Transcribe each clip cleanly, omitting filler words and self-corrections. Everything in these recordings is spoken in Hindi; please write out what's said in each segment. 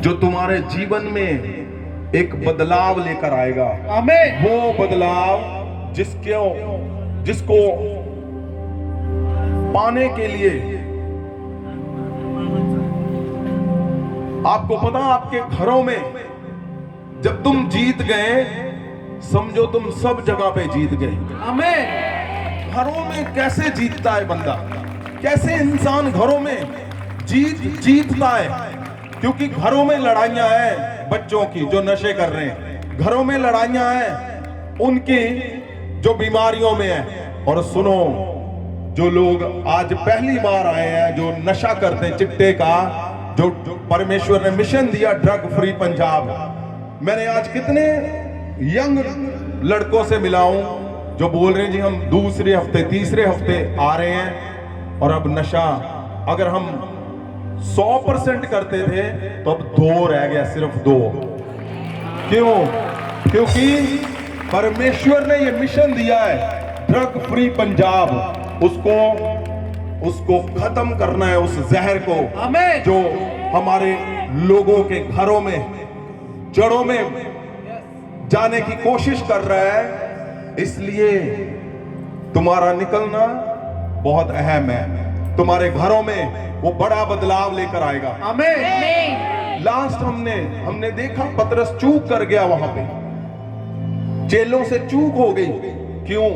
जो तुम्हारे जीवन में एक बदलाव लेकर आएगा। आमीन। वो बदलाव जिसको पाने के लिए आपको पता, आपके घरों में जब तुम जीत गए, समझो तुम सब जगह पे जीत गए। आमीन। घरों में कैसे जीतता है बंदा, कैसे इंसान घरों में जीतता है? क्योंकि घरों में लड़ाइयां हैं बच्चों की जो नशे कर रहे हैं, घरों में लड़ाइयां हैं उनकी जो बीमारियों में है। और सुनो, जो लोग आज पहली बार आए हैं जो नशा करते हैं चिट्टे का, जो परमेश्वर ने मिशन दिया ड्रग फ्री पंजाब, मैंने आज कितने यंग लड़कों से मिला हूं जो बोल रहे हैं जी हम दूसरे हफ्ते तीसरे हफ्ते आ रहे हैं और अब नशा, अगर हम 100% करते थे तो अब 2 रह गया, सिर्फ 2। क्यों? क्योंकि परमेश्वर ने ये मिशन दिया है ड्रग फ्री पंजाब, उसको खत्म करना है, उस जहर को आमीन। जो हमारे लोगों के घरों में जड़ों में जाने की कोशिश कर रहा है। इसलिए तुम्हारा निकलना बहुत अहम है। तुम्हारे घरों में वो बड़ा बदलाव लेकर आएगा। आमीन। लास्ट हमने देखा पतरस चूक कर गया, वहां पे चेलों से चूक हो गई। क्यों?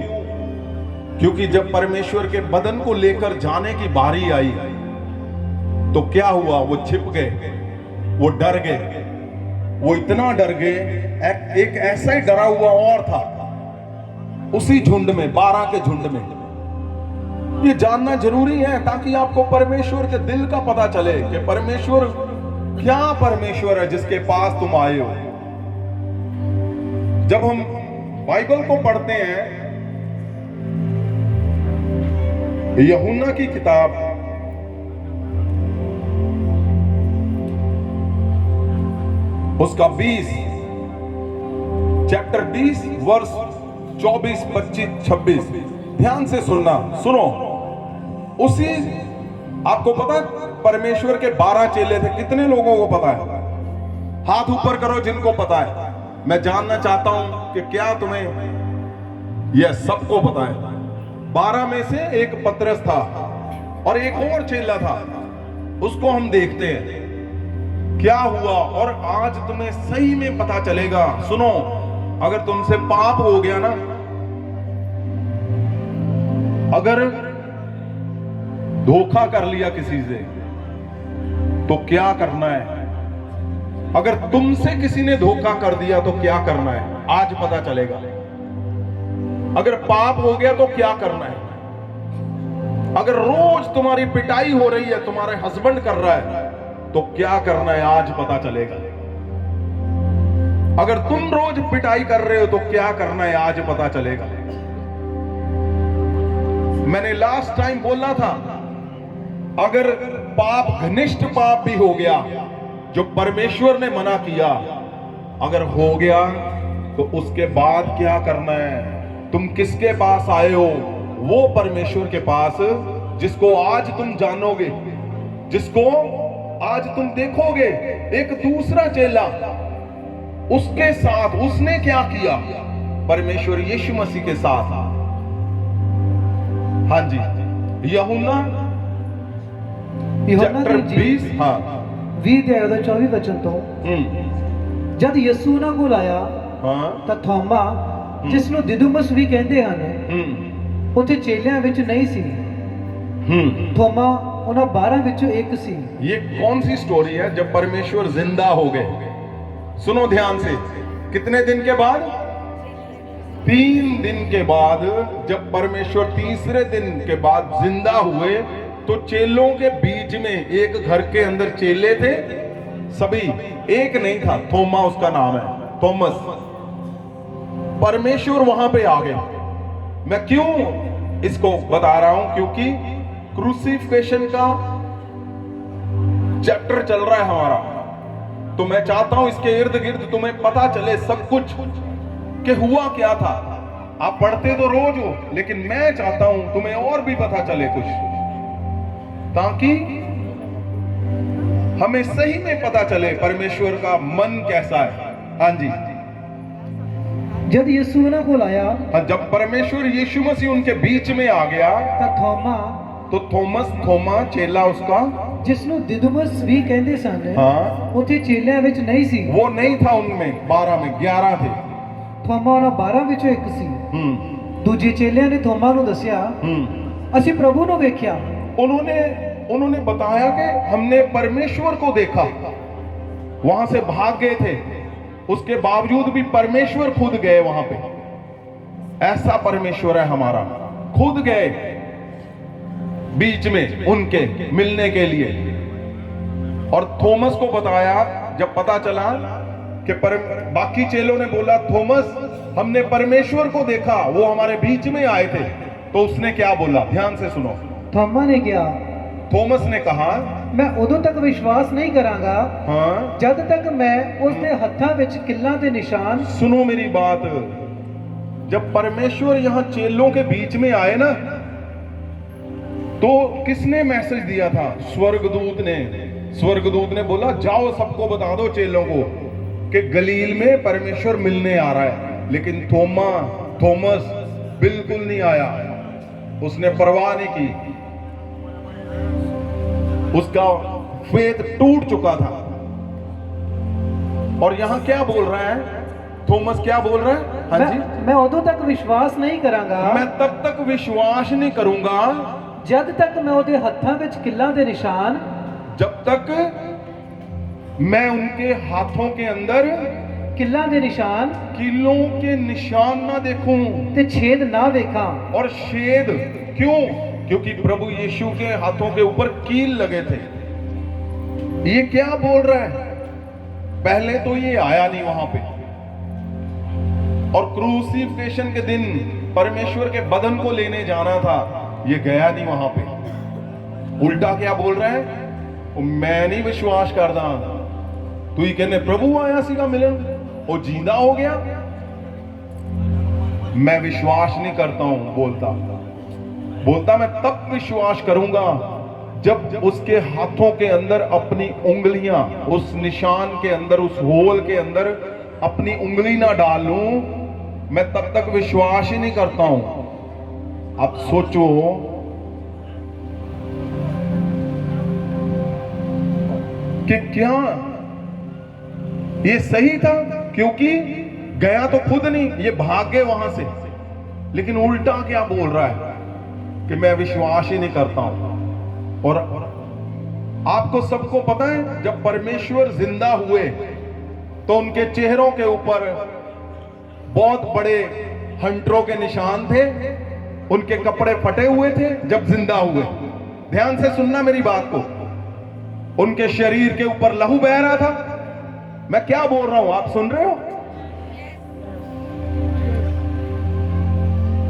क्योंकि जब परमेश्वर के बदन को लेकर जाने की बारी आई तो क्या हुआ? वो छिप गए, वो डर गए, वो इतना डर गए। एक ऐसा ही डरा हुआ और था उसी झुंड में, 12 के झुंड में। ये जानना जरूरी है ताकि आपको परमेश्वर के दिल का पता चले कि परमेश्वर क्या परमेश्वर है जिसके पास तुम आए हो। जब हम बाइबल को पढ़ते हैं, यूहन्ना की किताब उसका 20 चैप्टर 20 वर्स 24, 25, 26 ध्यान से सुनो। उसी आपको पता परमेश्वर के 12 चेले थे। कितने लोगों को पता है? हाथ ऊपर करो जिनको पता है। मैं जानना चाहता हूं कि क्या तुम्हें यह सबको पता है। 12 में से एक पतरस था और एक और चेला था, उसको हम देखते हैं क्या हुआ। और आज तुम्हें सही में पता चलेगा। सुनो, अगर तुमसे पाप हो गया ना, अगर धोखा कर लिया किसी से तो क्या करना है? अगर तुमसे किसी ने धोखा कर दिया तो क्या करना है? आज पता चलेगा। अगर पाप हो गया तो क्या करना है? अगर रोज तुम्हारी पिटाई हो रही है, तुम्हारे हस्बैंड कर रहा है, तो क्या करना है? आज पता चलेगा। अगर तुम रोज पिटाई कर रहे हो तो क्या करना है? आज पता चलेगा। मैंने लास्ट टाइम बोला था, अगर पाप घनिष्ठ पाप भी हो गया जो परमेश्वर ने मना किया, अगर हो गया तो उसके बाद क्या करना है? तुम किसके पास आए हो? वो परमेश्वर के पास जिसको आज तुम जानोगे, जिसको आज तुम देखोगे। एक दूसरा चेला उसके साथ, उसने क्या किया? परमेश्वर यीशु मसीह के साथ। हाँ जी, यूहन्ना चैप्टर 20 हाँ 20 ਅਧਿਆਇ ਦਾ 24 ਵਚਨ ਤੋਂ ਜਦ ਯਿਸੂ ਉਹਨਾਂ ਕੋਲ ਆਇਆ ਹਾਂ ਤਾਂ ਥੋਮਾ, ਜਿਸ ਨੂੰ ਦਿਦੁਮਸ ਵੀ ਕਹਿੰਦੇ ਹਨ, ਉੱਥੇ ਚੇਲਿਆਂ ਵਿੱਚ ਨਹੀਂ ਸੀ। ਥੋਮਾ ਉਹਨਾਂ 12 ਵਿੱਚੋਂ ਇੱਕ ਸੀ। ये कौन सी स्टोरी है जब परमेश्वर जिंदा हो गए? सुनो ध्यान से। कितने दिन के बाद? 3 दिन के बाद जब परमेश्वर तीसरे दिन के बाद जिंदा हुए तो चेलों के बीच में एक घर के अंदर चेले थे, सभी, एक नहीं था, थोमा उसका नाम है, थॉमस। परमेश्वर वहां पे आ गए। मैं क्यों इसको बता रहा हूं? क्योंकि क्रूसिफिकेशन का चैप्टर चल रहा है हमारा, तो मैं चाहता हूं इसके इर्द गिर्द तुम्हें पता चले सब कुछ कि हुआ क्या था। आप पढ़ते तो रोज हो, लेकिन मैं चाहता हूं तुम्हें और भी पता चले कुछ, ताकि हमें सही में पता चले परमेश्वर का मन कैसा है। हाँ जी, ਜਦ ਯਿਸੂ ਉਹਨਾਂ ਕੋਲ ਆਇਆ हाँ, जब परमेश्वर यीशु मसीह उनके बीच में आ गया ਤਾਂ ਥੋਮਾ तो थोमा चेला उसका, ਜਿਸ ਨੂੰ ਦਿਦੁਮਸ ਵੀ ਕਹਿੰਦੇ ਸਨ हाँ, ਉੱਥੇ ਚੇਲਿਆਂ ਵਿੱਚ ਨਹੀਂ ਸੀ। वो नहीं था उनमें 12 में 11 थे। ਥੋਮਾ ਉਹਨਾਂ 12 ਵਿੱਚੋਂ ਇੱਕ ਸੀ। ਦੂਜੇ ਚੇਲਿਆਂ ਨੇ ਥੋਮਾ ਨੂੰ ਦੱਸਿਆ ਅਸੀਂ ਪ੍ਰਭੂ ਨੂੰ ਵੇਖਿਆ। उन्होंने बताया कि हमने परमेश्वर को देखा। वहां से भाग गए थे, उसके बावजूद भी परमेश्वर खुद गए वहां पे। ऐसा परमेश्वर है हमारा, खुद गए बीच में उनके मिलने के लिए। और थॉमस को बताया, जब पता चला कि बाकी चेलों ने बोला थॉमस हमने परमेश्वर को देखा, वो हमारे बीच में आए थे, तो उसने क्या बोला, ध्यान से सुनो। ਥੋਮਾ ਨੇ ਕਿਹਾ थॉमस ने कहा ਮੈਂ ਉਦੋਂ ਤੱਕ ਵਿਸ਼ਵਾਸ ਨਹੀਂ ਕਰਾਂਗਾ हाँ, ਜਦ ਤੱਕ ਮੈਂ ਉਸ ਦੇ ਹੱਥਾਂ ਵਿੱਚ ਕਿੱਲਾਂ ਦੇ ਨਿਸ਼ਾਨ। सुनो मेरी बात, जब परमेश्वर यहां चेलों के बीच में आए ना, तो किसने मैसेज दिया था? स्वर्गदूत ने बोला जाओ सबको बता दो चेलों को कि गलील में परमेश्वर मिलने आ रहा है। लेकिन थॉमस बिल्कुल नहीं आया, उसने परवाह नहीं की, उसका फेथ टूट चुका था। और यहां क्या बोल रहा है थॉमस, क्या बोल रहा है? हाँ जी, ਮੈਂ ਉਦੋਂ ਤੱਕ ਵਿਸ਼ਵਾਸ ਨਹੀਂ ਕਰਾਂਗਾ मैं तब तक विश्वास नहीं करूंगा ਜਦ ਤੱਕ ਮੈਂ ਉਹਦੇ ਹੱਥਾਂ ਵਿੱਚ ਕਿੱਲਾਂ ਦੇ ਨਿਸ਼ਾਨ जब तक मैं उनके हाथों के अंदर ਕਿੱਲਾਂ ਦੇ ਨਿਸ਼ਾਨ कीलों के निशान ना देखूं। ਤੇ ਛੇਦ ਨਾ ਵੇਖਾਂ। और छेद क्यों? क्योंकि प्रभु यीशु के हाथों के ऊपर कील लगे थे। ये क्या बोल रहा है? पहले तो ये आया नहीं वहां पे, और क्रूसिफिकेशन के दिन परमेश्वर के बदन को लेने जाना था, ये गया नहीं वहां पे। उल्टा क्या बोल रहा है? मैं नहीं विश्वास करता, तू ही कहने प्रभु आया सीगा मिलन, वो जिंदा हो गया, मैं विश्वास नहीं करता हूं। बोलता मैं तब विश्वास करूंगा जब उसके हाथों के अंदर अपनी उंगलियां, उस निशान के अंदर, उस होल के अंदर अपनी उंगली ना डालूं, मैं तब तक विश्वास ही नहीं करता हूं। अब सोचो कि क्या ये सही था? क्योंकि गया तो खुद नहीं, ये भाग गए वहां से। लेकिन उल्टा क्या बोल रहा है कि मैं विश्वास ही नहीं करता हूं। और आपको सबको पता है जब परमेश्वर जिंदा हुए तो उनके चेहरों के ऊपर बहुत बड़े हंटरों के निशान थे, उनके कपड़े फटे हुए थे जब जिंदा हुए। ध्यान से सुनना मेरी बात को, उनके शरीर के ऊपर लहू बह रहा था। मैं क्या बोल रहा हूं, आप सुन रहे हो?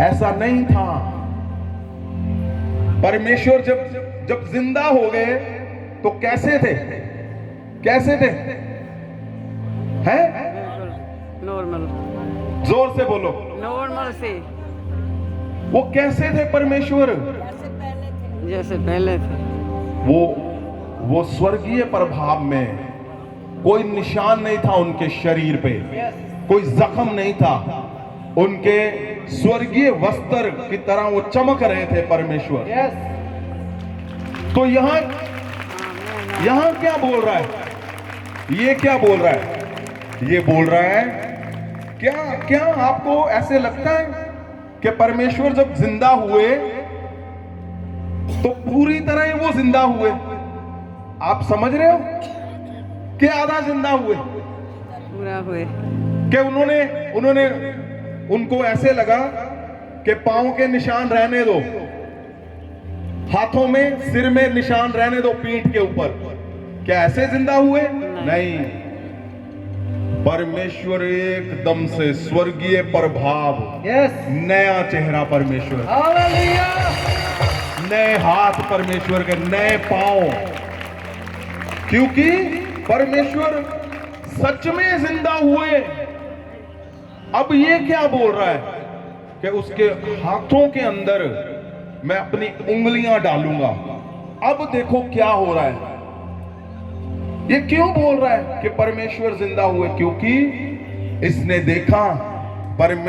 ऐसा नहीं था। परमेश्वर जब जिंदा हो गए तो कैसे थे? हैं? नॉर्मल, जोर से बोलो। नॉर्मल से, वो कैसे थे परमेश्वर? जैसे पहले थे। वो स्वर्गीय प्रभाव में, कोई निशान नहीं था उनके शरीर पे, कोई जख्म नहीं था, उनके स्वर्गीय वस्त्र की तरह वो चमक रहे थे परमेश्वर। तो यहां क्या बोल रहा है? ये क्या बोल रहा है? ये बोल रहा है क्या आपको ऐसे लगता है कि परमेश्वर जब जिंदा हुए तो पूरी तरह ही वो जिंदा हुए? आप समझ रहे हो कि आधा जिंदा हुए? पूरा हुए कि उन्होंने उनको ऐसे लगा कि पांव के निशान रहने दो, हाथों में, सिर में निशान रहने दो, पीठ के ऊपर, क्या ऐसे जिंदा हुए? नहीं। परमेश्वर एकदम से स्वर्गीय प्रभाव, नया चेहरा परमेश्वर, नए हाथ परमेश्वर के, नए पांव, क्योंकि परमेश्वर सच में जिंदा हुए। अब ये क्या बोल रहा है कि उसके हाथों के अंदर मैं अपनी उंगलियां डालूंगा। अब देखो क्या हो रहा है। ये क्यों बोल रहा है कि परमेश्वर जिंदा हुए? क्योंकि इसने देखा परमेश्वर